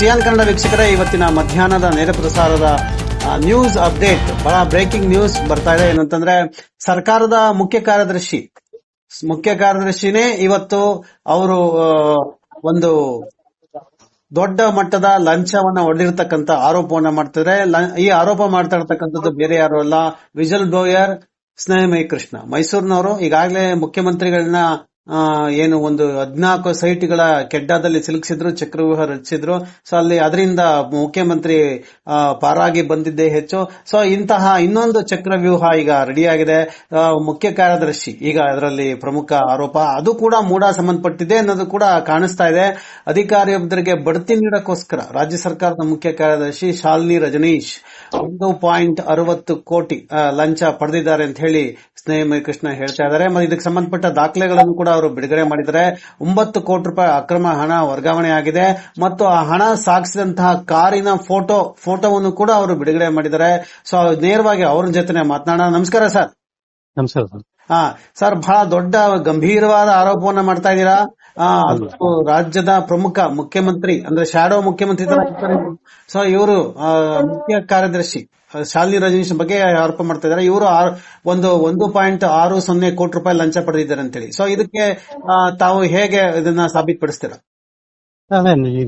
Xi'an Kannada ವೀಕ್ಷಕರೇ, ಇವತ್ತಿನ ಮಧ್ಯಾಹ್ನದ ನೇರ ಪ್ರಸಾರದ ನ್ಯೂಸ್ ಅಪ್ಡೇಟ್ ಬಹಳ ಬ್ರೇಕಿಂಗ್ ನ್ಯೂಸ್ ಬರ್ತಾ ಇದೆ. ಏನಂತಂದ್ರೆ ಸರ್ಕಾರದ ಮುಖ್ಯ ಕಾರ್ಯದರ್ಶಿನೇ ಇವತ್ತು ಅವರು ಒಂದು ದೊಡ್ಡ ಮಟ್ಟದ ಲಂಚವನ್ನ ಹೊಡೆದಿರ್ತಕ್ಕಂಥ ಆರೋಪವನ್ನ ಮಾಡ್ತಿದ್ರೆ. ಈ ಆರೋಪ ಮಾಡ್ತಾ ಇರ್ತಕ್ಕಂಥದ್ದು ಬೇರೆ ಯಾರು ಅಲ್ಲ, ವಿಜಲ್ ಬ್ಲೋಯರ್ ಸ್ನೇಹಮಯಿ ಕೃಷ್ಣ ಮೈಸೂರಿನವರು. ಈಗಾಗಲೇ ಮುಖ್ಯಮಂತ್ರಿಗಳನ್ನ ಏನು ಒಂದು 14 ಸೈಟ್ಗಳ ಕೆಡ್ಡಾದಲ್ಲಿ ಸಿಲುಕಿಸಿದ್ರು, ಚಕ್ರವ್ಯೂಹ ರಚಿಸಿದ್ರು. ಸೊ ಅಲ್ಲಿ ಅದರಿಂದ ಮುಖ್ಯಮಂತ್ರಿ ಪಾರಾಗಿ ಬಂದಿದ್ದೇ ಹೆಚ್ಚು. ಸೊ ಇಂತಹ ಇನ್ನೊಂದು ಚಕ್ರವ್ಯೂಹ ಈಗ ರೆಡಿಯಾಗಿದೆ. ಮುಖ್ಯ ಕಾರ್ಯದರ್ಶಿ ಈಗ ಅದರಲ್ಲಿ ಪ್ರಮುಖ ಆರೋಪ, ಅದು ಕೂಡ ಮೂಡ ಸಂಬಂಧಪಟ್ಟಿದೆ ಅನ್ನೋದು ಕೂಡ ಕಾಣಿಸ್ತಾ ಇದೆ. ಅಧಿಕಾರಿಯೊಬ್ಬರಿಗೆ ಬಡ್ತಿ ನೀಡಕ್ಕೋಸ್ಕರ ರಾಜ್ಯ ಸರ್ಕಾರದ ಮುಖ್ಯ ಕಾರ್ಯದರ್ಶಿ ಶಾಲಿನಿ ರಜನೀಶ್ 1.60 ಕೋಟಿ ಲಂಚ ಪಡೆದಿದ್ದಾರೆ ಅಂತ ಹೇಳಿ ಸ್ನೇಹಮಯಿ ಕೃಷ್ಣ ಹೇಳ್ತಾ ಇದ್ದಾರೆ. ಮತ್ತು ಇದಕ್ಕೆ ಸಂಬಂಧಪಟ್ಟ ದಾಖಲೆಗಳನ್ನು ಕೂಡ ಅವರು ಬಿಡುಗಡೆ ಮಾಡಿದ್ದಾರೆ. 9 ಕೋಟಿ ರೂಪಾಯಿ ಅಕ್ರಮ ಹಣ ವರ್ಗಾವಣೆ ಆಗಿದೆ ಮತ್ತು ಆ ಹಣ ಸಾಗಿಸಿದಂತಹ ಕಾರಿನ ಫೋಟೋವನ್ನು ಕೂಡ ಅವರು ಬಿಡುಗಡೆ ಮಾಡಿದ್ದಾರೆ. ಸೊ ನೇರವಾಗಿ ಅವ್ರ ಜೊತೆ ಮಾತನಾಡೋಣ. ನಮಸ್ಕಾರ ಸರ್. ನಮಸ್ಕಾರ ಸರ್. ಸರ್, ಬಹಳ ದೊಡ್ಡ ಗಂಭೀರವಾದ ಆರೋಪವನ್ನ ಮಾಡ್ತಾ ಇದ್ದೀರಾ. ರಾಜ್ಯದ ಪ್ರಮುಖ ಮುಖ್ಯಮಂತ್ರಿ ಅಂದ್ರೆ ಶಾಡೋ ಮುಖ್ಯಮಂತ್ರಿ ತರ ಇರ್ತಾರೆ. ಸೊ ಇವರು ಮುಖ್ಯ ಕಾರ್ಯದರ್ಶಿ ಶಾಲಿನಿ ರಜನೀಶ್ ಬಗ್ಗೆ ಆರೋಪ ಮಾಡ್ತಾ ಇದ್ದಾರೆ. ಇವರು 1.60 ಕೋಟಿ ರೂಪಾಯಿ ಲಂಚ ಪಡೆದಿದ್ದಾರೆ ಅಂತೇಳಿ. ಸೊ ಇದಕ್ಕೆ ತಾವು ಹೇಗೆ ಇದನ್ನ ಸಾಬೀತುಪಡಿಸ್ತೀರಾ?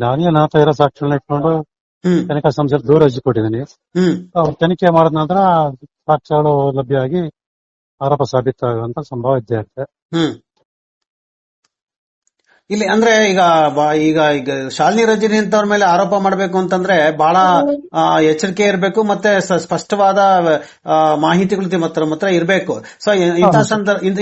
ನಾನೇ ನಾತ ಇರೋ ಸಾಕ್ಷಿಗಳನ್ನ ಇಟ್ಕೊಂಡು ತನಿಖಾ ಸಂಸ್ಥೆ ದೂರ ಅರ್ಜಿ ಕೊಟ್ಟಿದ್ದೀನಿ. ಅವ್ರು ತನಿಖೆ ಮಾಡಿದ ನಂತರ ಸಾಕ್ಷ್ಯಗಳು ಲಭ್ಯ ಆಗಿ ಆರೋಪ ಸಾಬೀತಾಗುವಂತ ಸಂಭವ ಇರುತ್ತೆ. ಇಲ್ಲಿ ಅಂದ್ರೆ ಈಗ ಶಾಲಿನಿ ರಜನಿ ಅಂತವ್ರ ಮೇಲೆ ಆರೋಪ ಮಾಡಬೇಕು ಅಂತಂದ್ರೆ ಬಹಳ ಎಚ್ಚರಿಕೆ ಇರಬೇಕು, ಮತ್ತೆ ಸ್ಪಷ್ಟವಾದ ಮಾಹಿತಿಗಳು ತಮ್ಮ ಹತ್ರ ಇರಬೇಕು. ಸೊ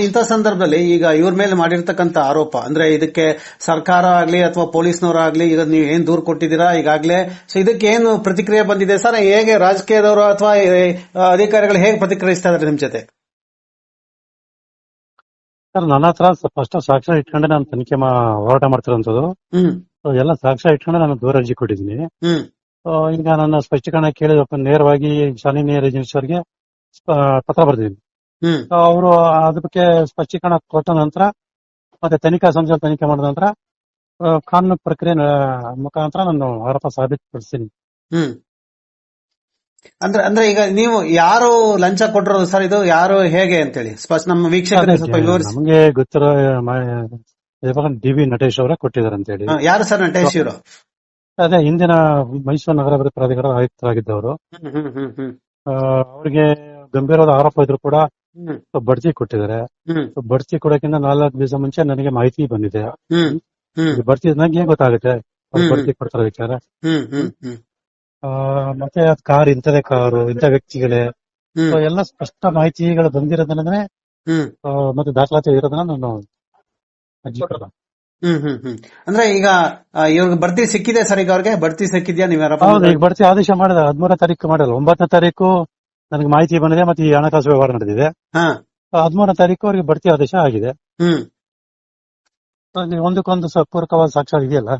ಇಂಥ ಸಂದರ್ಭದಲ್ಲಿ ಈಗ ಇವ್ರ ಮೇಲೆ ಮಾಡಿರ್ತಕ್ಕಂಥ ಆರೋಪ ಅಂದ್ರೆ ಇದಕ್ಕೆ ಸರ್ಕಾರ ಆಗ್ಲಿ ಅಥವಾ ಪೊಲೀಸ್ನವರಾಗ್ಲಿ ಈಗ ನೀವು ಏನ್ ದೂರು ಕೊಟ್ಟಿದ್ದೀರಾ ಈಗಾಗ್ಲೇ, ಸೊ ಇದಕ್ಕೆ ಏನು ಪ್ರತಿಕ್ರಿಯೆ ಬಂದಿದೆ ಸರ್? ಹೇಗೆ ರಾಜಕೀಯದವರು ಅಥವಾ ಅಧಿಕಾರಿಗಳು ಹೇಗೆ ಪ್ರತಿಕ್ರಿಯಿಸ್ತಾ ಇದ್ದಾರೆ ನಿಮ್ ಜೊತೆ? ಸರ್, ನನ್ನ ಹತ್ರ ಫಸ್ಟ್ ಸಾಕ್ಷ್ಯ ಇಟ್ಕೊಂಡೆ ನಾನು ತನಿಖೆ ಹೋರಾಟ ಮಾಡ್ತಿರೋಂಥದ್ದು. ಎಲ್ಲ ಸಾಕ್ಷ್ಯ ಇಟ್ಕೊಂಡೆ ನಾನು ದೂರ ಅರ್ಜಿ ಕೊಟ್ಟಿದ್ದೀನಿ. ಈಗ ನನ್ನ ಸ್ಪಷ್ಟೀಕರಣ ಕೇಳಿದಪ್ಪ ನೇರವಾಗಿ ಶಾಲಿನಿ ರಜನೀಶ್ ಅವರಿಗೆ ಪತ್ರ ಬರ್ದಿದ್ದೀನಿ. ಅವರು ಅದಕ್ಕೆ ಸ್ಪಷ್ಟೀಕರಣ ಕೊಟ್ಟ ನಂತರ ಮತ್ತೆ ತನಿಖಾ ಸಂಸ್ಥೆ ತನಿಖೆ ಮಾಡಿದ ನಂತರ ಕಾನೂನು ಪ್ರಕ್ರಿಯೆ ಮುಖಾಂತರ ನಾನು ಆರೋಪ ಸಾಬೀತುಪಡಿಸ್ತೀನಿ. ಅಂದ್ರೆ ಈಗ ನೀವು ಯಾರು ಲಂಚ ಕೊಟ್ಟಿರೋದು ಸರ್? ಇದು ಯಾರು ಹೇಗೆ ಅಂತೇಳಿ ನಮ್ಮ ವೀಕ್ಷಕರಿಗೆ ಸ್ವಲ್ಪ ವಿವರಿಸಿ. ನಮಗೆ ಗೊತ್ತಿರೋ ಡಿ.ವಿ. ನಟೇಶ್ ಅವರೇ ಕೊಟ್ಟಿದ್ದಾರೆ ಅಂತ ಹೇಳಿ. ಯಾರು ಸರ್ ನಟೇಶ್ ಇವರು? ಅದೇ ಹಿಂದಿನ ಮೈಸೂರು ನಗರಾಭಿವೃದ್ಧಿ ಪ್ರಾಧಿಕಾರದ ಆಯುಕ್ತರಾಗಿದ್ದವರು. ಅವರಿಗೆ ಗಂಭೀರವಾದ ಆರೋಪ ಇದ್ರು ಕೂಡ ಬಡ್ತಿ ಕೊಟ್ಟಿದ್ದಾರೆ. ಬಡ್ತಿ ಕೊಡೋಕ್ಕಿಂತ 4 ದಿವಸ ಮುಂಚೆ ನನಗೆ ಮಾಹಿತಿ ಬಂದಿದೆ. ಬಡ್ತಿ ನನಗೆ ಏನ್ ಗೊತ್ತಾಗುತ್ತೆ ಬಡ್ತಿ ಕೊಡ್ತಾರೆ ವಿಚಾರ. ಮತ್ತೆ ಅದ್ ಕಾರ್ ಇಂಥದೇ ಕಾರು, ಇಂಥ ವ್ಯಕ್ತಿಗಳೇ, ಎಲ್ಲ ಸ್ಪಷ್ಟ ಮಾಹಿತಿಗಳು ಬಂದಿರೋದನ್ನೇ ಮತ್ತೆ ದಾಖಲಾತಿ ಇರೋದನ್ನ ನಾನು ಅರ್ಜಿ ಕೊಡ. ಅಂದ್ರೆ ಈಗ ಇವ್ರಿಗೆ ಬಡ್ತಿ ಸಿಕ್ಕಿದೆ ಸರ್? ಈಗ ಅವ್ರಿಗೆ ಬಡ್ತಿ ಸಿಕ್ಕಿದ್ಯಾ? ಹೌದು, ಈಗ ಬಡ್ತಿ ಆದೇಶ ಮಾಡಿದ 13ನೇ ತಾರೀಕು ಮಾಡಲ್ಲ, 9ನೇ ತಾರೀಕು ನನಗೆ ಮಾಹಿತಿ ಬಂದಿದೆ. ಮತ್ತೆ ಈ ಹಣಕಾಸು ವ್ಯವಹಾರ ನಡೆದಿದೆ. 13ನೇ ತಾರೀಕು ಅವ್ರಿಗೆ ಬಡ್ತಿ ಆದೇಶ ಆಗಿದೆ. ಒಂದಕ್ಕೊಂದು ಪೂರಕವಾದ ಸಾಕ್ಷ್ಯ ಇದೆಯಲ್ಲ.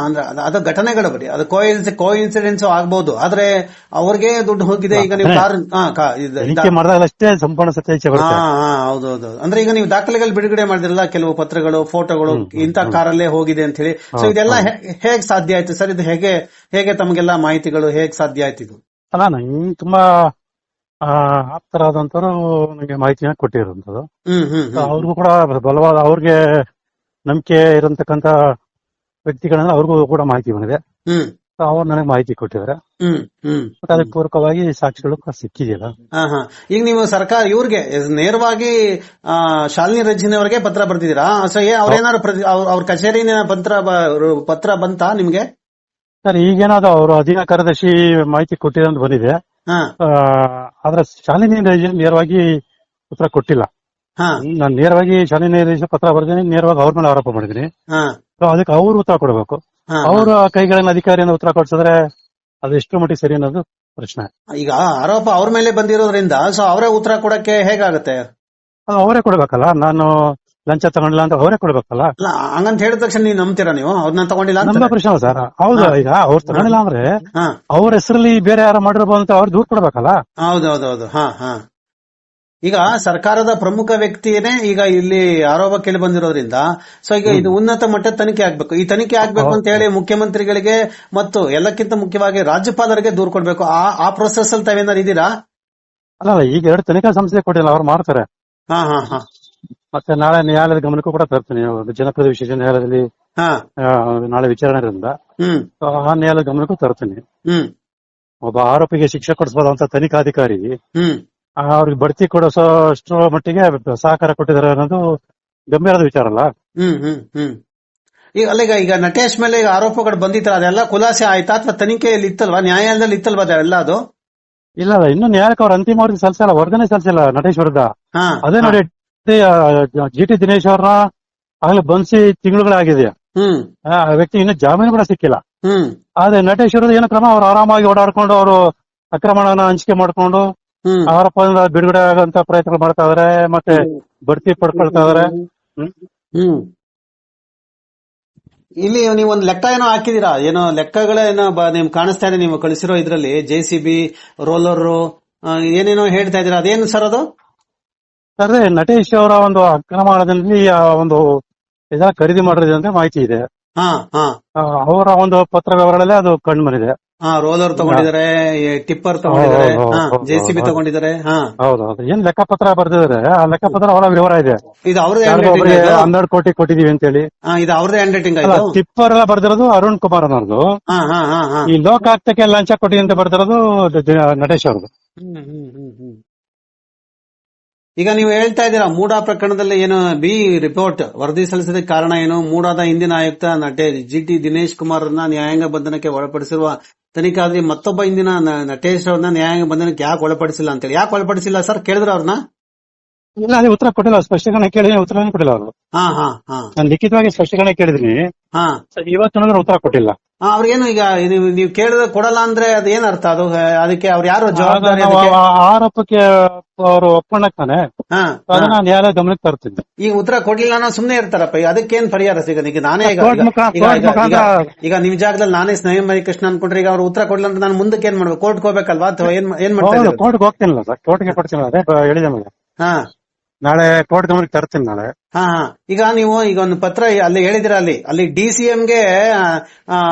ಅಂದ್ರೆ ಅದು ಘಟನೆಗಳು ಬರೀ ಅದು ಕೋಇನ್ಸಿಡೆನ್ಸ್ ಆಗ್ಬಹುದು, ಆದ್ರೆ ಅವ್ರಿಗೆ ದುಡ್ಡು ಹೋಗಿದೆ. ಈಗ ನೀವು ಮಾಡಿದಾಗಲಷ್ಟೇ ಸಂಪೂರ್ಣ ಸತ್ಯಾಂಶ ಬರುತ್ತೆ. ಹೌದೌದು. ಅಂದ್ರೆ ಈಗ ನೀವು ದಾಖಲೆಗಳು ಬಿಡುಗಡೆ ಮಾಡಿದ್ರಲ್ಲ, ಕೆಲವು ಪತ್ರಗಳು, ಫೋಟೋಗಳು ಇಂಥ ಕಾರಲ್ಲೇ ಹೋಗಿದೆ ಅಂತ ಹೇಳಿ. ಸೊ ಇದೆಲ್ಲ ಹೇಗ್ ಸಾಧ್ಯ ಆಯ್ತು ಸರ್? ಇದು ಹೇಗೆ ತಮಗೆಲ್ಲ ಮಾಹಿತಿಗಳು ಹೇಗ್ ಸಾಧ್ಯ ಆಯ್ತು? ಇದು ಅಲ್ಲ, ನಂಗೆ ತುಂಬಾ ಆಪ್ತರಾದಂತರು ನನಗೆ ಮಾಹಿತಿನ ಕೊಟ್ಟಿರುವಂತದ್ದು. ಅವ್ರಿಗೂ ಕೂಡ ಬಲವಾದ ಅವ್ರಿಗೆ ನಂಬಿಕೆ ಇರತಕ್ಕಂತ ವ್ಯಕ್ತಿಗಳನ್ನ ಅವ್ರಿಗೂ ಕೂಡ ಮಾಹಿತಿ ಬಂದಿದೆ. ಅವ್ರು ನನಗೆ ಮಾಹಿತಿ ಕೊಟ್ಟಿದ್ದಾರೆ. ಮತ್ತೆ ಅದಕ್ಕೆ ಪೂರಕವಾಗಿ ಸಾಕ್ಷಿಗಳು ಸಿಕ್ಕಿದೆಯಲ್ಲ. ಈಗ ನೀವು ಸರ್ಕಾರ ಇವ್ರಿಗೆ ನೇರವಾಗಿ ಶಾಲಿನಿ ರಜನಿ ಅವರಿಗೆ ಪತ್ರ ಬರ್ತಿದ್ದೀರಾ? ಸೊ ಅವ್ರೇನಾದ್ರು ಅವ್ರ ಕಚೇರಿನ ಪತ್ರ ಬಂತಾ ನಿಮ್ಗೆ? ಸರ್, ಈಗೇನಾದ್ರು ಅವರು ಅಧೀನ ಕಾರ್ಯದರ್ಶಿ ಮಾಹಿತಿ ಕೊಟ್ಟಿದೆ ಅಂತ ಬಂದಿದೆ. ಆದ್ರೆ ಶಾಲಿನಿ ರಜನಿ ನೇರವಾಗಿ ಉತ್ತರ ಕೊಟ್ಟಿಲ್ಲ. ನಾನು ನೇರವಾಗಿ ಶಾಲಿನಿ ಪತ್ರ ಬರ್ತೀನಿ, ನೇರವಾಗಿ ಅವ್ರ ಮೇಲೆ ಆರೋಪ ಮಾಡಿದೀನಿ. ಅದಕ್ಕೆ ಅವ್ರು ಉತ್ತರ ಕೊಡಬೇಕು. ಅವ್ರ ಕೈಗಳಿಂದ ಅಧಿಕಾರಿಯಿಂದ ಉತ್ತರ ಕೊಡ್ಸಿದ್ರೆ ಅದು ಎಷ್ಟು ಮಟ್ಟಿಗೆ ಸರಿ ಅನ್ನೋದು ಪ್ರಶ್ನೆ. ಈಗ ಆರೋಪ ಅವ್ರ ಮೇಲೆ ಬಂದಿರೋದ್ರಿಂದ ಸೊ ಅವರೇ ಉತ್ತರ ಕೊಡಕ್ಕೆ ಹೇಗಾಗುತ್ತೆ? ಅವರೇ ಕೊಡ್ಬೇಕಲ್ಲ. ನಾನು ಲಂಚ ತಗೊಂಡಿಲ್ಲ ಅಂತ ಅವರೇ ಕೊಡ್ಬೇಕಲ್ಲ. ಹಂಗಂತ ಹೇಳಿದ ತಕ್ಷಣ ನೀವು ನಂಬ್ತೀರಾ? ನೀವು ಅವ್ರನ್ನ ತಗೊಂಡಿಲ್ಲ ನಮ್ಮ ಪ್ರಶ್ನೆ ಸರ್. ಹೌದು, ಈಗ ಅವ್ರು ತಗೊಂಡಿಲ್ಲ ಅಂದ್ರೆ ಅವ್ರ ಹೆಸರಲ್ಲಿ ಬೇರೆ ಯಾರು ಮಾಡಿರ್ಬೋದು ಅಂತ ಅವ್ರು ದೂರ ಕೊಡ್ಬೇಕಲ್ಲ. ಹೌದೌದೌದು. ಈಗ ಸರ್ಕಾರದ ಪ್ರಮುಖ ವ್ಯಕ್ತಿಯೇ ಈಗ ಇಲ್ಲಿ ಆರೋಪ ಕೇಳಿ ಬಂದಿರೋದ್ರಿಂದ ಸೊ ಈಗ ಇದು ಉನ್ನತ ಮಟ್ಟದ ತನಿಖೆ ಆಗ್ಬೇಕು. ಈ ತನಿಖೆ ಆಗ್ಬೇಕು ಅಂತ ಹೇಳಿ ಮುಖ್ಯಮಂತ್ರಿಗಳಿಗೆ ಮತ್ತು ಎಲ್ಲಕ್ಕಿಂತ ಮುಖ್ಯವಾಗಿ ರಾಜ್ಯಪಾಲರಿಗೆ ದೂರು ಕೊಡ್ಬೇಕು. ಆ ಪ್ರೊಸೆಸ್ ಅಲ್ಲಿ ತಾವೇನಾದ್ರು ಇದೀರಾ? ಅಲ್ಲ, ಈಗ 2 ತನಿಖಾ ಸಂಸ್ಥೆ ಕೊಟ್ಟಿಲ್ಲ, ಅವ್ರು ಮಾಡ್ತಾರೆ. ಹಾ ಹಾ ಹಾ. ಮತ್ತೆ ನಾಳೆ ನ್ಯಾಯಾಲಯದ ಗಮನಕ್ಕೂ ಕೂಡ ತರ್ತೀನಿ. ಜನಪ್ರತಿ ವಿಶೇಷ ನ್ಯಾಯಾಲಯದಲ್ಲಿ ನಾಳೆ ವಿಚಾರಣೆ ಇರೋದ್ರಿಂದ ಆ ನ್ಯಾಯಾಲಯದ ಗಮನಕ್ಕೂ ತರ್ತೀನಿ. ಒಬ್ಬ ಆರೋಪಿಗೆ ಶಿಕ್ಷೆ ಕೊಡಿಸಬಹುದಂತ ತನಿಖಾಧಿಕಾರಿ ಅವ್ರಿಗೆ ಬಡ್ತಿ ಕೊಡಿಸೋಷ್ಟರ ಮಟ್ಟಿಗೆ ಸಹಕಾರ ಕೊಟ್ಟಿದ್ದಾರೆ ಅನ್ನೋದು ಗಂಭೀರದ ವಿಚಾರ ಅಲ್ಲ. ಈಗ ನಟೇಶ್ ಮೇಲೆ ಈಗ ಆರೋಪಗಳು ಬಂದಿತ್ತು, ಅದೆಲ್ಲ ಖುಲಾಸೆ ಆಯ್ತಾ ಅಥವಾ ತನಿಖೆಯಲ್ಲಿ ಇತ್ತಲ್ವಾ, ನ್ಯಾಯಾಲಯದಲ್ಲಿ ಇತ್ತಲ್ವಾ ಅದೆಲ್ಲ? ಅದು ಇಲ್ಲ, ಇನ್ನು ನ್ಯಾಯಾಲಯಕ್ಕೆ ಅವ್ರ ಅಂತಿಮ ವರದಿ ಸಲ್ಲಿಸಲ್ಲ, ವರದಿನೇ ಸಲ್ಲಿಸಿಲ್ಲ ನಟೇಶ್ ವಿರುದ್ಧ. ಅದೇ ನೋಡಿ, GT ದಿನೇಶ್ ಅವ್ರನ್ನ ಆಗ್ಲೇ ಬಂಧಿಸಿ ತಿಂಗಳುಗಳಾಗಿದೆಯಾ, ಆ ವ್ಯಕ್ತಿ ಇನ್ನು ಜಾಮೀನು ಕೂಡ ಸಿಕ್ಕಿಲ್ಲ. ಆದ್ರೆ ನಟೇಶ್ ವಿರುದ್ಧ ಏನು ಕ್ರಮ? ಅವ್ರು ಆರಾಮಾಗಿ ಓಡಾಡ್ಕೊಂಡು ಅವರು ಅಕ್ರಮಣನ ಹಂಚಿಕೆ ಮಾಡ್ಕೊಂಡು ಆರೋಪದಿಂದ ಬಿಡುಗಡೆ ಆಗಂತ ಪ್ರಯತ್ನ ಮಾಡ್ತಾ ಇದಾರೆ, ಮತ್ತೆ ಬಡ್ತಿ ಪಡ್ಕೊಳ್ತಾ ಇದಾರೆ. ಇಲ್ಲಿ ನೀವು ಒಂದು ಲೆಕ್ಕ ಏನೋ ಹಾಕಿದೀರಾ, ಏನೋ ಲೆಕ್ಕಗಳೇನೋ ನಿಮ್ ಕಾಣಿಸ್ತಾ ಇದೆ ನೀವು ಕಳಿಸಿರೋ ಇದ್ರಲ್ಲಿ, JCB ರೋಲರ್ ಏನೇನೋ ಹೇಳ್ತಾ ಇದೀರಾ, ಅದೇನು ಸರ್ ಅದು? ಸರ್, ನಟೇಶ್ ಅವರ ಒಂದು ಅಕ್ರಮಣದಲ್ಲಿ ಒಂದು ಇದನ್ನ ಖರೀದಿ ಮಾಡಿದೆ ಅಂತ ಮಾಹಿತಿ ಇದೆ. ಅವರ ಒಂದು ಪತ್ರ ವ್ಯವಹಾರದಲ್ಲಿ ಅದು ಕಂಡು ಬಂದಿದೆ. ರೋಲರ್ ತಗೊಂಡಿದ್ದಾರೆ, ಟಿಪ್ಪರ್ ತಗೊಂಡಿದ್ದಾರೆ, JCB ತಗೊಂಡಿದ್ದಾರೆ. ಹೌದೌದು, ಏನ್ ಲೆಕ್ಕಪತ್ರ ಬರ್ದಿದ್ದಾರೆ, ಆ ಲೆಕ್ಕಪತ್ರ ಅವರ ವಿವರ ಇದೆ. ಇದು ಅವ್ರದೇ 12 ಕೋಟಿ ಕೊಟ್ಟಿದೀವಿ ಅಂತ ಹೇಳಿ. ಇದು ಅವ್ರದೇ ಹ್ಯಾಂಡ್ ರೈಟಿಂಗ್. ಟಿಪ್ಪರ್ ಎಲ್ಲ ಬರ್ದಿರೋದು ಅರುಣ್ ಕುಮಾರ್ ಅನ್ನೋರ್ದು. ಈ ಲೋಕಾಯುಕ್ತಕ್ಕೆ ಲಂಚ ಕೊಟ್ಟಿದೆ ಅಂತ ಬರ್ದಿರೋದು ನಟೇಶ್ ಅವ್ರದ್ದು. ಈಗ ನೀವು ಹೇಳ್ತಾ ಇದ್ದೀರಾ ಮೂಡಾ ಪ್ರಕರಣದಲ್ಲಿ ಏನು ಬಿ ರಿಪೋರ್ಟ್ ವರದಿ ಸಲ್ಲಿಸೋದಕ್ಕೆ ಕಾರಣ ಏನು? ಮೂಡಾದ ಹಿಂದಿನ ಆಯುಕ್ತ GT ದಿನೇಶ್ ಕುಮಾರ್ ಅನ್ನ ನ್ಯಾಯಾಂಗ ಬಂಧನಕ್ಕೆ ಒಳಪಡಿಸಿರುವ ತನಿಖಾಧಿಕಾರಿ ಮತ್ತೊಬ್ಬ ಹಿಂದಿನ ನಟೇಶ್ ಅವ್ರನ್ನ ನ್ಯಾಯಾಂಗ ಬಂಧನಕ್ಕೆ ಯಾಕೆ ಒಳಪಡಿಸಿಲ್ಲ ಅಂತೇಳಿ. ಯಾಕೆ ಒಳಪಡಿಸಿಲ್ಲ ಸರ್ ಕೇಳಿದ್ರ ಅವ್ರನ್ನ? ಇಲ್ಲ, ಅದೇ ಉತ್ತರ ಕೊಟ್ಟಿಲ್ಲ, ಸ್ಪಷ್ಟೀಕರಣ ಕೇಳಿದ್ರೆ ಉತ್ತರನೇ ಕೊಟ್ಟಿಲ್ಲ ಅವರು. ನಾನು ಲಿಖಿತವಾಗಿ ಸ್ಪಷ್ಟೀಕರಣ ಕೇಳಿದ್ನಿ, ಇವತ್ತು ಉತ್ತರ ಕೊಟ್ಟಿಲ್ಲ. ಅವ್ರಿಗೇನು ಈಗ ನೀವು ಕೇಳಿದ್ರೆ ಕೊಡಲ್ಲ ಅಂದ್ರೆ ಅದು ಏನ್ ಅರ್ಥ? ಅದು ಅದಕ್ಕೆ ಅವ್ರು ಯಾರು ಜವಾಬ್ದಾರಿ? ಆರೋಪಕ್ಕೆ ಅವರು ಒಪ್ಕೊಂಡಾನೆ ಅದನ್ನ ನ್ಯಾಯಾಲಯ ಗಮನಕ್ಕೆ ತರ್ತಿದ್ದೆ. ಈಗ ಉತ್ತರ ಕೊಡ್ಲಿಲ್ಲ ಅನ್ನೋ ಸುಮ್ನೆ ಇರ್ತಾರಪ್ಪ, ಅದಕ್ಕೇನ್ ಪರಿಹಾರ ಸಿಗೋದು? ಈಗ ನಾನೇ ಈಗ ನಿಮ್ ಜಾಗದಲ್ಲಿ ನಾನೇ ಸ್ನೇಹ ಮರಿಕೃಷ್ಣ ಅನ್ಕೊಂಡ್ರೆ, ಈಗ ಅವ್ರು ಉತ್ತರ ಕೊಡ್ಲಿಲ್ಲ ಅಂತ ನಾನು ಮುಂದಕ್ಕೆ ಏನ್ ಮಾಡ್ಬೇಕು? ಕೋರ್ಟ್ಗೆ ಹೋಗ್ಬೇಕಲ್ವಾ ಅಥವಾ ಏನ್ ಮಾಡ್ತಾರೆ? ಕೋರ್ಟ್ಗೆ ಹೋಗ್ತೀನಿಲ್ಲ ಸರ್, ಕೋರ್ಟ್ಗೆ ಕೊಡ್ತೀನಿ, ಅದೇ ಹೇಳಿದೆ ನಾಳೆ ಕೋರ್ಟ್ ಗಮನಕ್ಕೆ ತರ್ತೀನಿ ನಾಳೆ. ಈಗ ನೀವು ಈಗ ಒಂದು ಪತ್ರ ಅಲ್ಲಿ ಹೇಳಿದಿರ, ಅಲ್ಲಿ DCMಗೆ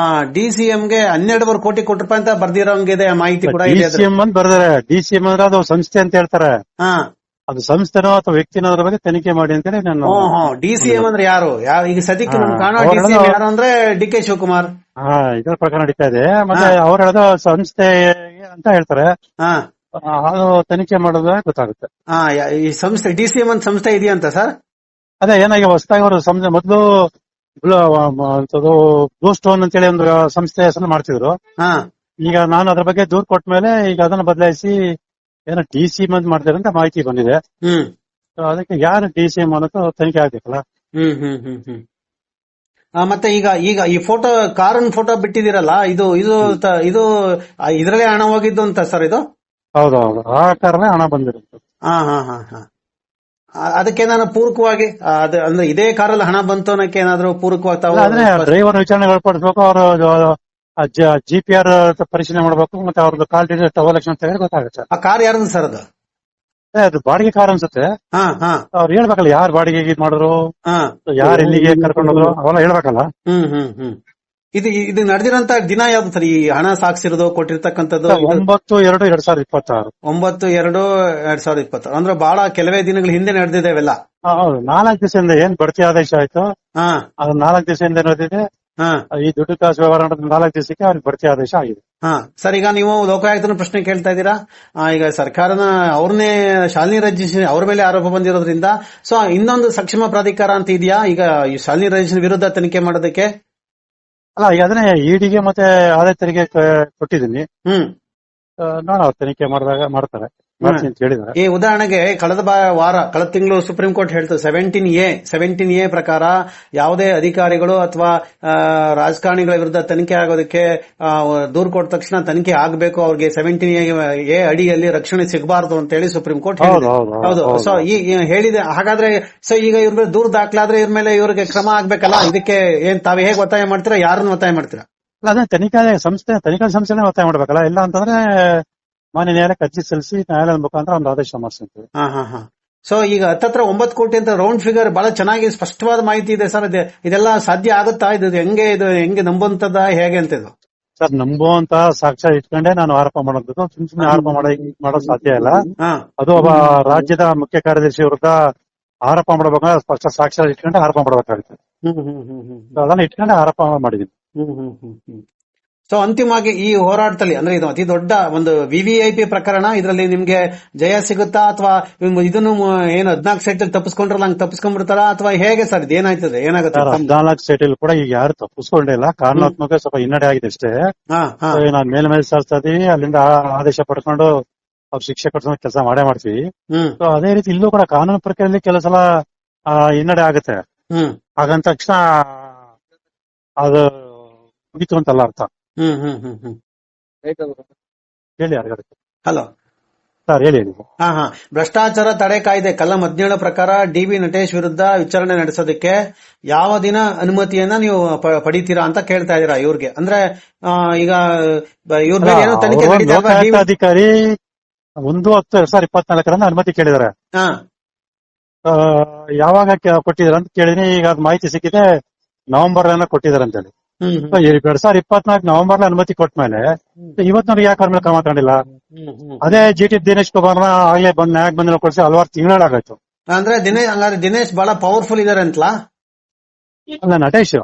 12 ಕೋಟಿ ರೂಪಾಯಿ ಅಂತ ಬರ್ದಿರೋಂಗಿದೆ ಮಾಹಿತಿ ಕೂಡ ಇದೆ. DCM ಅಂತ ಬರ್ದಾರೆ. DCM ಅಂದ್ರೆ ಅದು ಸಂಸ್ಥೆ ಅಂತ ಹೇಳ್ತಾರೆ. ಅದು ಸಂಸ್ಥೆನೋ ಅಥವಾ ವ್ಯಕ್ತಿನೋ ಅದ್ರ ಬಗ್ಗೆ ತನಿಖೆ ಮಾಡಿ ಅಂತ ಹೇಳಿ ನಾನು. DCM ಅಂದ್ರೆ ಯಾರು? ಈಗ ಸದ್ಯಕ್ಕೆ ನಮ್ಗೆ ಕಾಣೋ DCM ಯಾರು ಅಂದ್ರೆ DK ಶಿವಕುಮಾರ್. ಇದರ ಪ್ರಕರಣ ನಡೀತಾ ಇದೆ. ಮತ್ತೆ ಅವ್ರು ಹೇಳೋದು ಸಂಸ್ಥೆ ಅಂತ ಹೇಳ್ತಾರೆ, ಅದು ತನಿಖೆ ಮಾಡೋದ್ರೆ ಗೊತ್ತಾಗುತ್ತೆ. ಈ ಸಂಸ್ಥೆ DCM ಅಂತ ಸಂಸ್ಥೆ ಇದೆಯಂತ ಸರ್? ಅದೇ ಏನಾಗಿ ಹೊಸದಾಗಿ ಅವರು ಸಂಸ್ಥೆ ಮೊದಲು ಬ್ಲೂ ಸ್ಟೋನ್ ಅಂತ ಹೇಳಿ ಒಂದು ಸಂಸ್ಥೆ ಹೆಸರು ಮಾಡ್ತಿದ್ರು. ಈಗ ನಾನು ಅದ್ರ ಬಗ್ಗೆ ದೂರ್ ಕೊಟ್ಟ ಮೇಲೆ ಈಗ ಅದನ್ನ ಬದಲಾಯಿಸಿ ಏನೋ DCM ಅಂತ ಮಾಡ್ತಾರೆ ಅಂತ ಮಾಹಿತಿ ಬಂದಿದೆ. ಅದಕ್ಕೆ ಯಾರು DCM ಅನ್ನೋದು ತನಿಖೆ ಆಗ್ಬೇಕಲ್ಲ. ಮತ್ತೆ ಈಗ ಈ ಫೋಟೋ ಕಾರನ್ ಫೋಟೋ ಬಿಟ್ಟಿದ್ದೀರಲ್ಲ, ಇದು ಇದರಲ್ಲೇ ಹಣ ಹೋಗಿದ್ದು ಅಂತ ಸರ್? ಇದು ಹೌದೌದು, ಆ ಕಾರಣ ಹಣ ಬಂದಿರುತ್ತೆ. ಅದಕ್ಕೇನಾದ್ರು ಪೂರಕವಾಗಿ ಅಂದ್ರೆ ಇದೇ ಕಾರಲ್ಲಿ ಹಣ ಬಂತು ಅನ್ನಕ್ಕೆ ಏನಾದ್ರು ಪೂರಕವಾಗಿ ಡ್ರೈವರ್ ವಿಚಾರಣೆ ಒಳಪಡಿಸಬೇಕು, ಅವರು GPR ಪರಿಶೀಲನೆ ಮಾಡಬೇಕು, ಮತ್ತೆ ಅವ್ರದ್ದು ಕಾಲ್ ಡೀಟೇಲ್ಸ್ ತಗೋಲಕ್ಷಣ ತೆಗೆದ್ರೆ ಗೊತ್ತಾಗುತ್ತೆ. ಆ ಕಾರ್ ಯಾರ್ದು ಸರ್? ಅದು ಬಾಡಿಗೆ ಕಾರ್ ಅನ್ಸುತ್ತೆ. ಅವ್ರು ಹೇಳ್ಬೇಕಲ್ಲ ಯಾರು ಬಾಡಿಗೆ ಮಾಡಿದ್ರು, ಯಾರು ಎಲ್ಲಿಗೆ ಕರ್ಕೊಂಡೋದ್ರು ಅವೆಲ್ಲ ಹೇಳ್ಬೇಕಲ್ಲ. ಇದು ನಡೆದಿರೋಂತ ದಿನ ಯಾವ್ದು ಸರ್? ಈ ಹಣ ಸಾಗಿಸಿರೋದು ಕೊಟ್ಟಿರ್ತಕ್ಕಂಥದ್ದು 9/2/2026. 9/2/2026 ಅಂದ್ರೆ ಬಹಳ ಕೆಲವೇ ದಿನಗಳ ಹಿಂದೆ ನಡೆದಿದೆ ಅವೆಲ್ಲ. ಹೌದು, 4 ದಿವಸದಿಂದ ಏನ್ ಬಡ್ತಿ ಆದೇಶ ಆಯ್ತು, ಅದು 4 ದಿವಸದಿಂದ ನಡೆದಿದೆ. ಈ ದುಡ್ಡು ಕಾಸು ವ್ಯವಹಾರ 4 ದಿವಸಕ್ಕೆ ಅವ್ರಿಗೆ ಬಡ್ತಿ ಆದೇಶ ಆಗಿದೆ. ಸರ್, ಈಗ ನೀವು ಲೋಕಾಯುಕ್ತನ ಪ್ರಶ್ನೆ ಕೇಳ್ತಾ ಇದ್ದೀರಾ. ಈಗ ಸರ್ಕಾರನ ಅವ್ರನ್ನೇ ಶಾಲಿನಿ ರಜನೀಶ್ ಅವ್ರ ಮೇಲೆ ಆರೋಪ ಬಂದಿರೋದ್ರಿಂದ ಸೊ ಇನ್ನೊಂದು ಸಕ್ಷಮ ಪ್ರಾಧಿಕಾರ ಅಂತ ಇದೆಯಾ ಈಗ ಈ ಶಾಲಿನಿ ರಜನೀಶ್ ವಿರುದ್ಧ ತನಿಖೆ ಮಾಡೋದಕ್ಕೆ? ಅಲ್ಲ, ಈಗ ಅದನ್ನೇ EDಗೆ ಮತ್ತೆ ಆದಾಯ ತೆರಿಗೆ ಕೊಟ್ಟಿದ್ದೀನಿ. ನಾನು ಅವ್ರು ತನಿಖೆ ಮಾಡಿದಾಗ ಮಾಡ್ತಾರೆ ಅಂತ ಹೇಳಿದ್ದಾರೆ. ಈ ಉದಾಹರಣೆಗೆ ಕಳೆದ ತಿಂಗಳು ಸುಪ್ರೀಂ ಕೋರ್ಟ್ ಹೇಳ್ತು 17A ಪ್ರಕಾರ ಯಾವುದೇ ಅಧಿಕಾರಿಗಳು ಅಥವಾ ರಾಜಕಾರಣಿಗಳ ವಿರುದ್ಧ ತನಿಖೆ ಆಗೋದಕ್ಕೆ ದೂರು ಕೊಟ್ಟ ತಕ್ಷಣ ತನಿಖೆ ಆಗಬೇಕು, ಅವ್ರಿಗೆ 17A ಅಡಿಯಲ್ಲಿ ರಕ್ಷಣೆ ಸಿಗಬಾರದು ಅಂತ ಹೇಳಿ ಸುಪ್ರೀಂ ಕೋರ್ಟ್ ಹೇಳಿದೆ. ಹೌದು, ಸೊ ಹೇಳಿದೆ. ಹಾಗಾದ್ರೆ ಸೊ ಈಗ ಇವ್ರ ಮೇಲೆ ದೂರು ದಾಖಲಾದ್ರೆ ಇವ್ರ ಮೇಲೆ ಇವ್ರಿಗೆ ಕ್ರಮ ಆಗ್ಬೇಕಲ್ಲ. ಇದಕ್ಕೆ ಏನ್ ತಾವೇ ಹೇಗೆ ಒತ್ತಾಯ ಮಾಡ್ತೀರಾ? ಯಾರನ್ನ ಒತ್ತಾಯ ಮಾಡ್ತೀರಾ? ಅದೇ ತನಿಖಾ ಸಂಸ್ಥೆನೇ ಒತ್ತಾಯ ಮಾಡ್ಬೇಕಲ್ಲ. ಇಲ್ಲ ಅಂತಂದ್ರೆ ಮಾನ್ಯ ನ್ಯಾಯಾಲಯಕ್ಕೆ ಅರ್ಜಿ ಸಲ್ಲಿಸಿ ನ್ಯಾಯಾಲಯದ ಮುಖಾಂತರ ಒಂದು ಆದೇಶ ಮಾಡಿಸ್ತೀವಿ. ಸೊ ಈಗ ಹತ್ತತ್ರ 9 ಕೋಟಿ ಅಂತ ರೌಂಡ್ ಫಿಗರ್ ಬಹಳ ಚೆನ್ನಾಗಿ ಸ್ಪಷ್ಟವಾದ ಮಾಹಿತಿ ಇದೆ ಸರ್. ಇದೆಲ್ಲ ಸಾಧ್ಯ ಆಗುತ್ತಾ? ಇದು ಹೆಂಗೆ ನಂಬುವಂತದ ಹೇಗೆ ಅಂತ ಇದು? ಸರ್, ನಂಬುವಂತ ಸಾಕ್ಷ್ಯ ಇಟ್ಕೊಂಡೆ ನಾನು ಆರೋಪ ಮಾಡೋದು. ಸುಮ್ಮನೆ ಆರೋಪ ಮಾಡೋದು ಸಾಧ್ಯ ಇಲ್ಲ. ಅದು ಒಬ್ಬ ರಾಜ್ಯದ ಮುಖ್ಯ ಕಾರ್ಯದರ್ಶಿ ವಿರುದ್ಧ ಆರೋಪ ಮಾಡಬೇಕಾದ್ರೆ ಸ್ಪಷ್ಟ ಸಾಕ್ಷ್ಯ ಇಟ್ಕೊಂಡೆ ಆರೋಪ ಮಾಡಬೇಕಾಗುತ್ತೆ. ಅದನ್ನ ಇಟ್ಕೊಂಡೆ ಆರೋಪ ಮಾಡಿದೀನಿ. ಸೊ ಅಂತಿಮವಾಗಿ ಈ ಹೋರಾಟದಲ್ಲಿ ಅಂದ್ರೆ ಇದು ಅತಿ ದೊಡ್ಡ ಒಂದು ವಿವಿಐಪಿ ಪ್ರಕರಣ. ಇದರಲ್ಲಿ ನಿಮ್ಗೆ ಜಯ ಸಿಗುತ್ತಾ ಅಥವಾ ಇದನ್ನು ಏನು 14 ಸೈಟ್ ಅಲ್ಲಿ ತಪ್ಪಿಸ್ಕೊಂಡ್ರಲ್ಲ ಹಂಗೆ ತಪ್ಪಿಸ್ಕೊಂಡ್ಬಿಡ್ತಾರ ಅಥವಾ ಹೇಗೆ ಸರ್? ಇದು ಏನಾಯ್ತದೆ, ಏನಾಗುತ್ತೆ? 14 ಸೈಟ್ ಅಲ್ಲಿ ಕೂಡ ಈಗ ಯಾರು ತಪ್ಪಿಸ್ಕೊಂಡಿಲ್ಲ. ಕಾರಣಾತ್ಮಕ ಸ್ವಲ್ಪ ಹಿನ್ನಡೆ ಆಗಿದೆ ಅಷ್ಟೇ. ನಾನು ಮೇಲೆ ಸಾರಿಸ್ತಾ ಇದೀವಿ. ಅಲ್ಲಿಂದ ಆದೇಶ ಪಡ್ಕೊಂಡು ಅವ್ರ ಶಿಕ್ಷೆ ಕೊಡ್ಸೋ ಕೆಲಸ ಮಾಡ್ತೀವಿ. ಸೊ ಅದೇ ರೀತಿ ಇಲ್ಲೂ ಕೂಡ ಕಾನೂನು ಪ್ರಕ್ರಿಯೆಯಲ್ಲಿ ಕೆಲವು ಸಲ ಹಿನ್ನಡೆ ಆಗುತ್ತೆ. ಹಾಗಂತ ತಕ್ಷಣ ಅದು ಮುಗಿತು ಅಂತಲ್ಲ ಅರ್ಥ. ಹೇಳಿ ಯಾರಿಗಾರ. ಹಲೋ ಸರ್, ಹೇಳಿ. ಭ್ರಷ್ಟಾಚಾರ ತಡೆ ಕಾಯ್ದೆ ಕಲಂ 17 ಪ್ರಕಾರ ಡಿ.ಬಿ. ನಟೇಶ್ ವಿರುದ್ಧ ವಿಚಾರಣೆ ನಡೆಸೋದಕ್ಕೆ ಯಾವ ದಿನ ಅನುಮತಿಯನ್ನ ನೀವು ಪಡಿತೀರಾ ಅಂತ ಕೇಳ್ತಾ ಇದೀರಾ ಇವ್ರಿಗೆ? ಅಂದ್ರೆ ಈಗ ಇವ್ರ ಮೇಲೆ ಏನೋ ತನಿಖೆ ನಡೀತಾ ಅಧಿಕಾರಿ 1/10/2024 ಅನುಮತಿ ಕೇಳಿದಾರೆ. ಯಾವಾಗ ಕೊಟ್ಟಿದಾರೆ ಅಂತ ಕೇಳಿದ್ರೆ ಈಗ ಅದ್ ಮಾಹಿತಿ ಸಿಕ್ಕಿದೆ ನವೆಂಬರ್ ಕೊಟ್ಟಿದಾರೆ ಅಂತ ಹೇಳಿ. 2024 ನವೆಂಬರ್ ಅನುಮತಿ ಕೊಟ್ಮೇಲೆ ಇವತ್ತಿನವ್ರಿಗೆ ಯಾಕೆ ಅವ್ರ ಮೇಲೆ ಕ್ರಮ ತಗೊಂಡಿಲ್ಲ? ಅದೇ ಜಿ.ಟಿ. ದಿನೇಶ್ ಕುಮಾರ್ನ ಆಗ್ಲೇ ನ್ಯಾಯಕ್ಕೆ ಬಂದ ಕೊಡಿಸಿ ಹಲವಾರು ತಿಂಗಳಾಗಾಯ್ತು. ಅಂದ್ರೆ ದಿನೇಶ್ ಬಹಳ ಪವರ್ಫುಲ್ ಇದಾರೆ ಅಂತಲಾ? ಅಲ್ಲ, ನಟೇಶ್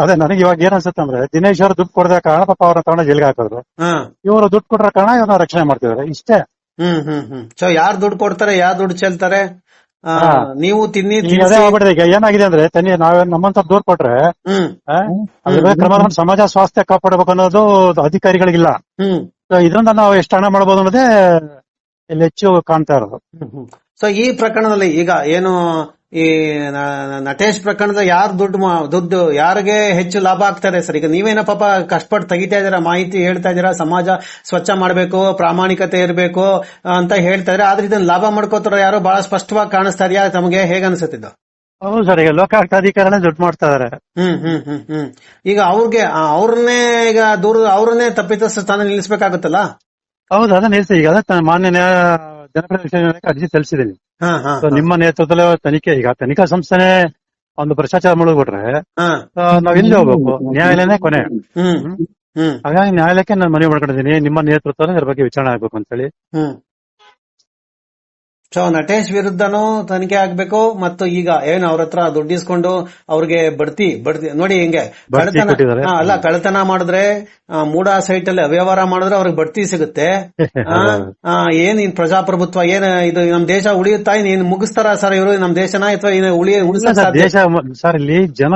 ಅದೇ ನನಗೆ ಇವಾಗ ಏನ್ ಅನ್ಸುತ್ತೆ ಅಂದ್ರೆ, ದಿನೇಶ್ ಅವರು ದುಡ್ಡು ಕೊಡದ ಕಾರಣ ಪಾಪ ಅವ್ರ ತಗೊಂಡ ಜೈಲ್ಗೆ ಹಾಕಿದ್ರು. ಇವರು ದುಡ್ಡು ಕೊಡ್ರ ಕಾರಣ ಇವ್ರನ್ನ ರಕ್ಷಣೆ ಮಾಡ್ತಿದಾರೆ, ಇಷ್ಟೇ. ಸೊ ಯಾರು ದುಡ್ಡು ಕೊಡ್ತಾರೆ, ಯಾರು ದುಡ್ಡು ಚೆಲ್ತಾರೆ, ನೀವು ತಿನ್ನಿ. ಈಗ ಏನಾಗಿದೆ ಅಂದ್ರೆ ನಾವೇ ನಮ್ಮಂತ ದೂರ್ ಕೊಟ್ರೆ ಕ್ರಮ ಸಮಾಜ ಸ್ವಾಸ್ಥ್ಯ ಕಾಪಾಡಬೇಕು ಅನ್ನೋದು ಅಧಿಕಾರಿಗಳಿಗಿಲ್ಲ. ಇದರಿಂದ ನಾವು ಎಷ್ಟು ಹಣ ಮಾಡಬಹುದು ಅನ್ನೋದೇ ಇಲ್ಲಿ ಹೆಚ್ಚು ಕಾಣ್ತಾ ಇರೋದು. ಸೊ ಈ ಪ್ರಕರಣದಲ್ಲಿ ಈಗ ಏನು ಈ ನಟೇಶ್ ಪ್ರಕರಣದ ಯಾರು ದುಡ್ಡು ಯಾರಿಗೆ ಹೆಚ್ಚು ಲಾಭ ಆಗ್ತಾರೆ ಸರ್? ಈಗ ನೀವೇನೋ ಪಾಪ ಕಷ್ಟಪಟ್ಟು ತೆಗಿತಾ ಇದೀರಾ, ಮಾಹಿತಿ ಹೇಳ್ತಾ ಇದೀರಾ, ಸಮಾಜ ಸ್ವಚ್ಛ ಮಾಡಬೇಕು, ಪ್ರಾಮಾಣಿಕತೆ ಇರಬೇಕು ಅಂತ ಹೇಳ್ತಾ ಇದ್ರೆ, ಆದ್ರೆ ಇದನ್ನ ಲಾಭ ಮಾಡ್ಕೋತಾರ ಯಾರೋ ಬಹಳ ಸ್ಪಷ್ಟವಾಗಿ ಕಾಣಿಸ್ತಾ ಇದೆಯಾ ತಮಗೆ? ಹೇಗೆ ಅನ್ಸುತ್ತಿದ್ದು? ಹೌದು ಸರ್, ಈಗ ಲೋಕಾಯುಕ್ತಾಧಿಕಾರಿಗಳೇ ದುಡ್ಡು ಮಾಡ್ತಾ ಇದಾರೆ. ಈಗ ಅವ್ರನ್ನೇ ಈಗ ಅವ್ರನ್ನೇ ತಪ್ಪಿತಸ್ಥ ಸ್ಥಾನ ನಿಲ್ಲಿಸಬೇಕಾಗುತ್ತಲ್ಲ? ಹೌದು, ಅದನ್ನ ನಿಲ್ಸಿ. ಈಗ ಮಾನ್ಯ ಜನಪ್ರತಿನಿಧಿ ಅರ್ಜಿ ಸಲ್ಲಿಸಿದ್ದೀನಿ. ನಿಮ್ಮ ನೇತೃತ್ವದಲ್ಲಿ ತನಿಖೆ, ಈಗ ತನಿಖಾ ಸಂಸ್ಥೆನೆ ಒಂದು ಭ್ರಷ್ಟಾಚಾರ ಮುಳುಗ್ಬಿಟ್ರೆ ನಾವ್ ಎಲ್ಲಿ ಹೋಗ್ಬೇಕು? ನ್ಯಾಯಾಲಯನೇ ಕೊನೆ. ಹಾಗಾಗಿ ನ್ಯಾಯಾಲಯಕ್ಕೆ ನಾನು ಮನವಿ ಮಾಡ್ಕೊಂಡಿದ್ದೀನಿ, ನಿಮ್ಮ ನೇತೃತ್ವದಲ್ಲಿ ಇದ್ರ ಬಗ್ಗೆ ವಿಚಾರಣೆ ಆಗ್ಬೇಕು ಅಂತ ಹೇಳಿ. ಸೊ ನಟೇಶ್ ವಿರುದ್ಧನೂ ತನಿಖೆ ಆಗ್ಬೇಕು. ಮತ್ತು ಈಗ ಏನು ಅವ್ರ ಹತ್ರ ದುಡ್ಡಿಸ್ಕೊಂಡು ಅವ್ರಿಗೆ ಬಡ್ತಿ ನೋಡಿ, ಹಿಂಗೆ ಕಳ್ಳತನ ಮಾಡಿದ್ರೆ, ಮೂಡಾ ಸೈಟ್ ಅಲ್ಲಿ ಅವ್ಯವಹಾರ ಮಾಡಿದ್ರೆ ಅವ್ರಿಗೆ ಬಡ್ತಿ ಸಿಗುತ್ತೆ. ಏನ್ ಪ್ರಜಾಪ್ರಭುತ್ವ, ಏನ್ ಇದು ನಮ್ ದೇಶ ಉಳಿಯುತ್ತಾ? ಏನ್ ಮುಗಿಸ್ತಾರ ಸರ್ ಇವರು ನಮ್ ದೇಶನ, ಅಥವಾ ಉಳಿಸ ದೇಶ? ಸರ್, ಇಲ್ಲಿ ಜನ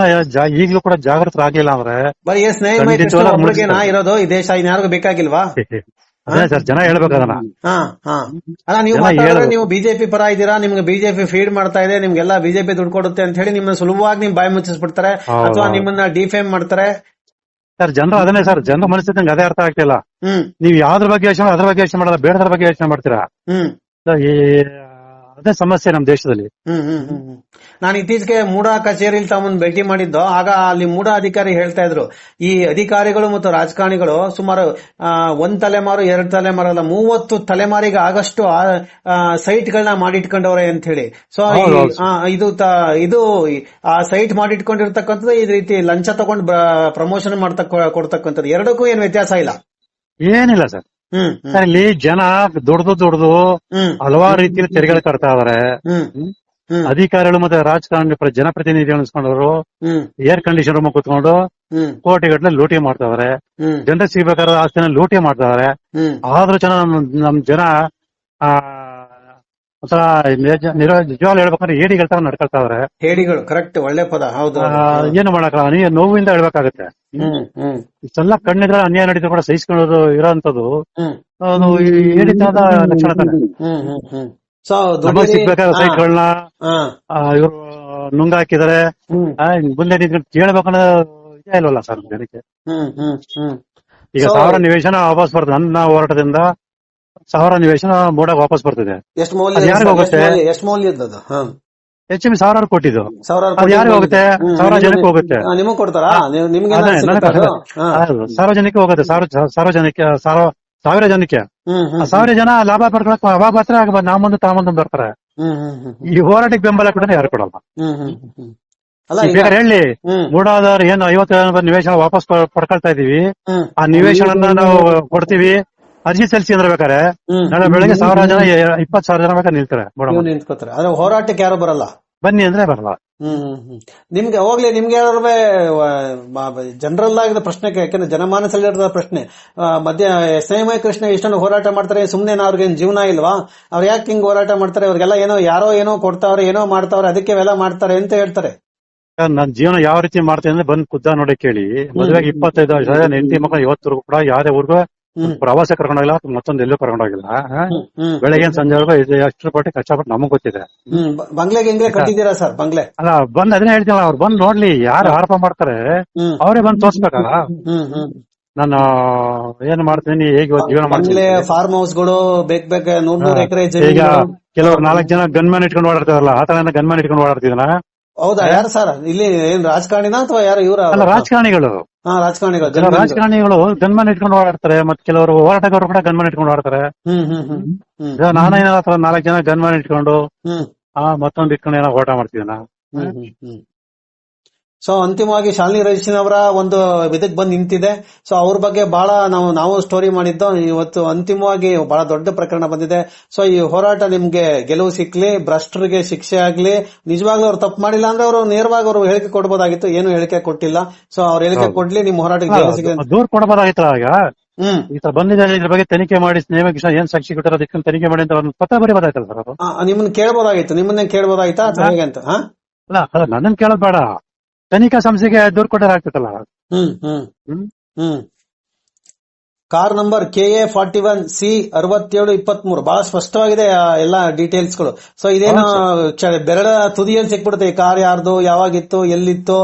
ಈಗಲೂ ಕೂಡ ಜಾಗೃತರಾಗಿಲ್ಲ ಅಂದ್ರೆ ಬರೀ ಸ್ನೇಹ ಇರೋದು ಈ ದೇಶ, ಇನ್ಯಾರಿಗೂ ಬೇಕಾಗಿಲ್ವಾ? ಅದೇ ಸರ್, ಜನ ಹೇಳ್ಬೇಕು ಅದನ್ನ. ಅಲ್ಲ, ನೀವು ಬಿಜೆಪಿ ಪರ ಇದ್ದೀರಾ, ನಿಮ್ಗೆ ಬಿಜೆಪಿ ಫೀಡ್ ಮಾಡ್ತಾ ಇದೆ, ನಿಮ್ಗೆಲ್ಲ ಬಿಜೆಪಿ ದುಡ್ಡು ಕೊಡುತ್ತೆ ಅಂತ ಹೇಳಿ ನಿಮ್ಮನ್ನ ಸುಲಭವಾಗಿ ನಿಮ್ ಬಾಯಿ ಮುಚ್ಚಿಸ್ಬಿಡ್ತಾರೆ, ಅಥವಾ ನಿಮ್ಮನ್ನ ಡಿಫೇಮ್ ಮಾಡ್ತಾರೆ. ಸರ್, ಜನರು ಅದನ್ನೇ ಸರ್, ಜನರ ಮನಸ್ಥಿತಿ ಅದೇ ಅರ್ಥ ಆಗ್ತಿಲ್ಲ. ನೀವ್ ಯಾವ್ದ್ರ ಬಗ್ಗೆ ಯೋಚನೆ ಅದ್ರ ಬಗ್ಗೆ ಯೋಚನೆ ಮಾಡಲ್ಲ, ಬೇಡದ್ರ ಬಗ್ಗೆ ಯೋಚನೆ ಮಾಡ್ತೀರಾ. ಅದೇ ಸಮಸ್ಯೆ ನಮ್ ದೇಶದಲ್ಲಿ. ನಾನು ಇತ್ತೀಚೆಗೆ ಮೂಡಾ ಕಚೇರಿಯಲ್ಲಿ ತಾಮನ್ ಭೇಟಿ ಮಾಡಿದ್ದು. ಆಗ ಅಲ್ಲಿ ಮೂಡಾ ಅಧಿಕಾರಿ ಹೇಳ್ತಾ ಇದ್ರು, ಈ ಅಧಿಕಾರಿಗಳು ಮತ್ತು ರಾಜಕಾರಣಿಗಳು ಸುಮಾರು 1 ತಲೆಮಾರು 2 ತಲೆಮಾರು ಅಲ್ಲ, 30 ತಲೆಮಾರಿಗೆ ಆಗಷ್ಟು ಸೈಟ್ ಗಳನ್ನ ಮಾಡಿಟ್ಕೊಂಡವ್ರೆ ಅಂತ ಹೇಳಿ. ಸೊ ಇದು ಆ ಸೈಟ್ ಮಾಡಿಟ್ಕೊಂಡಿರ್ತಕ್ಕಂಥದ್ದು ಈ ರೀತಿ ಲಂಚ ತಗೊಂಡು ಪ್ರಮೋಷನ್ ಕೊಡ್ತಕ್ಕಂಥದ್ದು, ಎರಡಕ್ಕೂ ಏನ್ ವ್ಯತ್ಯಾಸ ಇಲ್ಲ? ಏನಿಲ್ಲ ಸರ್. ಇಲ್ಲಿ ಜನ ದುಡ್ದು ಹಲವಾರು ರೀತಿಯಲ್ಲಿ ತೆರಿಗೆಗಳು ಕಟ್ತಾ ಇದಾರೆ. ಅಧಿಕಾರಿಗಳು ಮತ್ತೆ ರಾಜಕಾರಣಿ ಜನಪ್ರತಿನಿಧಿಗಳು ಅನ್ಸ್ಕೊಂಡವರು ಏರ್ ಕಂಡೀಷನ್ ರೂಮ್ ಕೂತ್ಕೊಂಡು ಕೋಟಿಗಟ್ಟಲೆ ಲೂಟಿ ಮಾಡ್ತಾ ಇದಾರೆ. ಜನರಿಗೆ ಸಿಗ್ಬೇಕಾದ ಆಸ್ತಿನ ಲೂಟಿ ಮಾಡ್ತಾ ಇದಾರೆ. ಆದ್ರೂ ಜನ ನಮ್ ಜನ ಒಂಥರ ನಿಜವಾಗ್ಲೂ ಹೇಳ್ಬೇಕಂದ್ರೆ ಹೇಡಿಗಳ ತರ ನಡ್ಕೊಳ್ತಾ ಇದಾರೆ. ಹೇಡಿಗಳು, ಕರೆಕ್ಟ್, ಒಳ್ಳೆ ಪದ. ಹೌದು, ಏನು ಮಾಡಕ್ಕ, ನೀ ನೋವಿಂದ ಹೇಳ್ಬೇಕಾಗತ್ತೆ. ಇಷ್ಟೆಲ್ಲ ಕಣ್ಣಿದ್ರೆ ಅನ್ಯಾಯ ನಡೀತಾ ಕೂಡ ಸಹಿಸ್ಕೊಳ್ಳೋದು ಇರೋಂಥದ್ದು ಅದು ಹೇಡಿತನದ ಲಕ್ಷಣ ತಾನೆ. ಸಿಗ್ಬೇಕಾದ ಸೈಟ್ಗಳನ್ನ ಇವರು ನುಂಗಾಕಿದಾರೆ. ಮುಂದೆ ಕೇಳ್ಬೇಕನ್ನೋ ಇದೇ ಇಲ್ವಲ್ಲ ಸರ್ ಜನಕ್ಕೆ. ಈಗ 1000 ನಿವೇಶನ ವಾಪಸ್ ಬರ್ತದೆ. ನನ್ನ ಹೋರಾಟದಿಂದ 1000 ನಿವೇಶನ ಮೂಡಾಗ ವಾಪಸ್ ಬರ್ತಿದೆ. ಎಷ್ಟು ಮೌಲ್ಯ? HME ಸಾವಿರಾರು ಕೊಟ್ಟಿದ್ದು, ಸಾವಿರಾರು ಅದು ಯಾರಿಗೆ ಹೋಗುತ್ತೆ? ಸಾವಿರಾರು ಜನಕ್ಕೆ ಹೋಗುತ್ತೆ. ನಿಮಗ್ ಕೊಡ್ತಾರಾ? ನಿಮ್ಗೆ ಸಾರ್ವಜನಿಕ ಹೋಗುತ್ತೆ, ಸಾವಿರ ಜನಕ್ಕೆ. ಸಾವಿರ ಜನ ಲಾಭ ಪಡ್ಕೊಳಕ್ ಅವಾಗ ಮಾತ್ರ ನಾಮೊಂದು ತಾಮೊಂದು ಬರ್ತಾರೆ. ಈ ಹೋರಾಟಕ್ಕೆ ಬೆಂಬಲ ಕೂಡ ಯಾರು ಕೊಡಲ್ಲ. ಬೇಕಾದ್ರೆ ಹೇಳಿ, ಮೂಡಾದವ್ರು ಏನು 50 ನಿವೇಶನ ವಾಪಸ್ ಪಡ್ಕೊಳ್ತಾ ಇದೀವಿ, ಆ ನಿವೇಶನ ನಾವು ಕೊಡ್ತೀವಿ, ಅರ್ಜಿ ಸಲ್ಲಿಸಿ ಅಂದ್ರೆ ಬೇಕಾರೆ ನಾಳೆ ಬೆಳಗ್ಗೆ 1000 ಜನ 20,000 ಜನ ಬೇಕಾದ್ರೆ ನಿಂತ್ಕೋತಾರೆ. ಆದ್ರೆ ಹೋರಾಟಕ್ಕೆ ಯಾರು ಬರಲ್ಲ, ಬನ್ನಿ ಅಂದ್ರೆ ಬರಲ್ಲ. ನಿಮ್ಗೆ ಹೋಗ್ಲಿ, ನಿಮ್ಗೆ ಯಾರು ಜನರಲ್ ಆಗಿದ ಪ್ರಶ್ನೆ, ಯಾಕಂದ್ರೆ ಜನಮಾನಸಲ್ಲಿರೋ ಪ್ರಶ್ನೆ, ಮಧ್ಯ ಸ್ನೇಹಮಯ ಕೃಷ್ಣ ಇಷ್ಟೊಂದು ಹೋರಾಟ ಮಾಡ್ತಾರೆ, ಸುಮ್ನೆ ಅವ್ರಿಗೇನ್ ಜೀವನ ಇಲ್ವಾ? ಅವ್ರು ಯಾಕೆ ಹಿಂಗ್ ಹೋರಾಟ ಮಾಡ್ತಾರೆ? ಅವ್ರಿಗೆಲ್ಲ ಯಾರೋ ಏನೋ ಕೊಡ್ತಾವ್ರೆ, ಏನೋ ಮಾಡ್ತಾವ್ರೆ, ಅದಕ್ಕೆ ಇವೆಲ್ಲ ಮಾಡ್ತಾರೆ ಅಂತ ಹೇಳ್ತಾರೆ. ನಾನ್ ಜೀವನ ಯಾವ ರೀತಿ ಮಾಡ್ತೇನೆ ಅಂದ್ರೆ ಬಂದ್ ಖುದ್ದ ನೋಡಿ ಕೇಳಿ. ಮದುವೆಗೆ 25 ವರ್ಷ, ಹೆಂಡತಿ ಮಕ್ಕಳು ಇವತ್ತರೆಗೂ ಕೂಡ ಯಾರೇ ಊರ್ಗೂ ಪ್ರವಾಸ ಕರ್ಕೊಂಡೋಗಿಲ್ಲ, ಮತ್ತೊಂದು ಎಲ್ಲೂ ಕರ್ಕೊಂಡೋಗಿಲ್ಲ. ಬೆಳಗ್ಗೆ ಸಂಜೆವರೆಗೂ ಎಷ್ಟು ಪಟ್ಟಿ ಕಷ್ಟಪಟ್ಟು ನಮಗ್ ಗೊತ್ತಿದೆ. ಬಂಗ್ಲೆಗೆ ಕಟ್ಟಿದ್ದೀರಾ ಸರ್? ಬಂಗ್ಲೆ ಅಲ್ಲ, ಬಂದ್ ಅದನ್ನೇ ಹೇಳ್ತೀವಲ್ಲ, ಅವ್ರು ಬಂದ್ ನೋಡ್ಲಿ, ಯಾರು ಆರೋಪ ಮಾಡ್ತಾರೆ ಅವರೇ ಬಂದ್ ತೋರ್ಸ್ಬೇಕಲ್ಲ. ನಾನು ಏನ್ ಮಾಡ್ತೀನಿ, ಹೇಗೆ ಜೀವನ ಮಾಡ್ತೀನಿ. ಫಾರ್ಮ್ ಹೌಸ್ ಗಳು ಬೇಕ್ 100 ಎಕರೆ. ಈಗ ಕೆಲವರು 4 ಜನ ಗನ್ಮ್ಯಾನ್ ಇಟ್ಕೊಂಡು ಓಡಾಡ್ತಾರಲ್ಲ, ಆ ತರ ಗನ್ಮ್ಯಾನ್ ಇಟ್ಕೊಂಡು ಓಡಾಡ್ತಿದನ? ಹೌದಾ? ಯಾರು ಸರ್ ಇಲ್ಲಿ? ಏನ್ ರಾಜಕಾರಣಿನ ಅಥವಾ ಯಾರು? ಇವರ ರಾಜಕಾರಣಿಗಳು. ರಾಜಕಾರಣಿಗಳು ಗನ್ಮನ್ ಇಟ್ಕೊಂಡು ಓಡಾಡ್ತಾರೆ, ಮತ್ತೆ ಕೆಲವರು ಹೋರಾಟಗಾರರು ಕೂಡ ಗನ್ಮನ್ ಇಟ್ಕೊಂಡು ಓಡಾಡ್ತಾರೆ. ನಾನೇನಾದ್ರು 4 ಜನ ಗನ್ಮನ್ ಇಟ್ಕೊಂಡು ಮತ್ತೊಂದು ಇಟ್ಕೊಂಡು ಏನೋ ಹೋರಾಟ ಮಾಡ್ತಿದ್ದೀನ. ಸೊ ಅಂತಿಮವಾಗಿ ಶಾಲಿನಿ ರಜನೀಶ್ ಅವರ ಒಂದು ಇದಕ್ಕೆ ಬಂದು ನಿಂತಿದೆ. ಸೊ ಅವ್ರ ಬಗ್ಗೆ ಬಹಳ ನಾವು ಸ್ಟೋರಿ ಮಾಡಿದ್ದು. ಇವತ್ತು ಅಂತಿಮವಾಗಿ ಬಹಳ ದೊಡ್ಡ ಪ್ರಕರಣ ಬಂದಿದೆ. ಸೊ ಈ ಹೋರಾಟ ನಿಮ್ಗೆ ಗೆಲುವು ಸಿಕ್ಲಿ, ಭ್ರಷ್ಟರಿಗೆ ಶಿಕ್ಷೆ ಆಗ್ಲಿ. ನಿಜವಾಗ್ಲೂ ಅವ್ರು ತಪ್ಪು ಮಾಡಿಲ್ಲ ಅಂದ್ರೆ ಅವರು ನೇರವಾಗಿ ಅವರು ಹೇಳಿಕೆ ಕೊಡ್ಬೋದಾಗಿತ್ತು, ಏನು ಹೇಳಿಕೆ ಕೊಟ್ಟಿಲ್ಲ. ಸೊ ಅವ್ರ ಹೇಳಿಕೆ ಕೊಡ್ಲಿ, ನಿಮ್ ಹೋರಾಟಕ್ಕೆ ಗೆಲುವು ಸಿಗ್ಲಿ. ದೂರ ಕೊಡಬಹುದಾಗಿತ್ತು. ಆಗ ಈ ತರ ಬಂದಿದ್ದಾರೆ, ಇದ್ರ ಬಗ್ಗೆ ತನಿಖೆ ಮಾಡಿ, ಸ್ನೇಹ ಏನ್ ಸಾಕ್ಷಿ ಕೊಟ್ಟಾರ ಅದಕ್ಕೆ ತನಿಖೆ ಮಾಡಿ ಅಂತ ಒಂದು ಪತ್ರ ಬರೀಬೋದಾಯ್ತಲ್ಲ ಸರ್. ಅದು ನಿಮ್ಮನ್ನ ಕೇಳಬಹುದಾಗಿತ್ತು, ನಿಮ್ಮನ್ನೇ ಕೇಳಬಹುದಾಯ್ತಾ ಹೇಗೆ ಅಂತ? ಅಲ್ಲ, ನನ್ನನ್ ಕೇಳೋದ್ ಬೇಡ, ತನಿಖಾ ಸಂಸ್ಥೆಗೆ ದೂರ ಕೊಟ್ಟರೆ ಆಗ್ತದಲ್ಲ. ಕಾರ್ ನಂಬರ್ KA41C 6723 ಬಹಳ ಸ್ಪಷ್ಟವಾಗಿದೆ ಎಲ್ಲಾ ಡೀಟೇಲ್ಸ್ ಗಳು. ಸೊ ಇದೇನು ಬೆರಳ ತುದಿಯಲ್ಲಿ ಸಿಕ್ಬಿಡುತ್ತೆ, ಈ ಕಾರ್ ಯಾರ್ದು, ಯಾವಾಗಿತ್ತು, ಎಲ್ಲಿತ್ತು,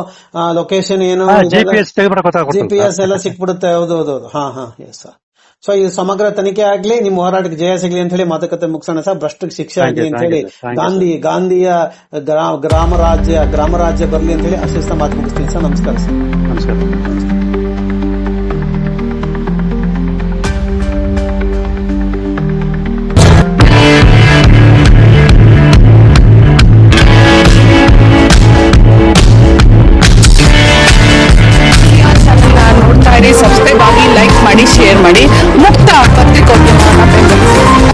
ಲೊಕೇಶನ್ ಏನು, GPS ಎಲ್ಲ ಸಿಕ್ಬಿಡುತ್ತೆ. ಹೌದು. ಹಾ ಎಸ್ ಸರ್. ಸೊ ಇದು ಸಮಗ್ರ ತನಿಖೆ ಆಗ್ಲಿ, ನಿಮ್ ಹೋರಾಟಕ್ಕೆ ಜಯ ಸಿಗ್ಲಿ ಅಂತ ಹೇಳಿ ಮಾತುಕತೆ ಮುಗಿಸೋಣ ಸರ್. ಭ್ರಷ್ಟಕ್ಕೆ ಶಿಕ್ಷೆ ಆಗ್ಲಿ ಅಂತ ಹೇಳಿ, ಗಾಂಧಿಯ ಗ್ರಾಮ ರಾಜ್ಯ ಬರ್ಲಿ ಅಂತ ಹೇಳಿ ಅಶಿಸ್ತ ಮಾತು ಮುಗಿಸ್ತೀನಿ ಸರ್. ನಮಸ್ಕಾರ ಸರ್. ನಮಸ್ಕಾರ. ಸಬ್ಸ್ಕ್ರೈಬ್ ಆಗಿ, ಲೈಕ್ ಮಾಡಿ, ಶೇರ್ ಮಾಡಿ. ಮುಕ್ತ ಪತ್ರಿಕೋದ್ಯಮ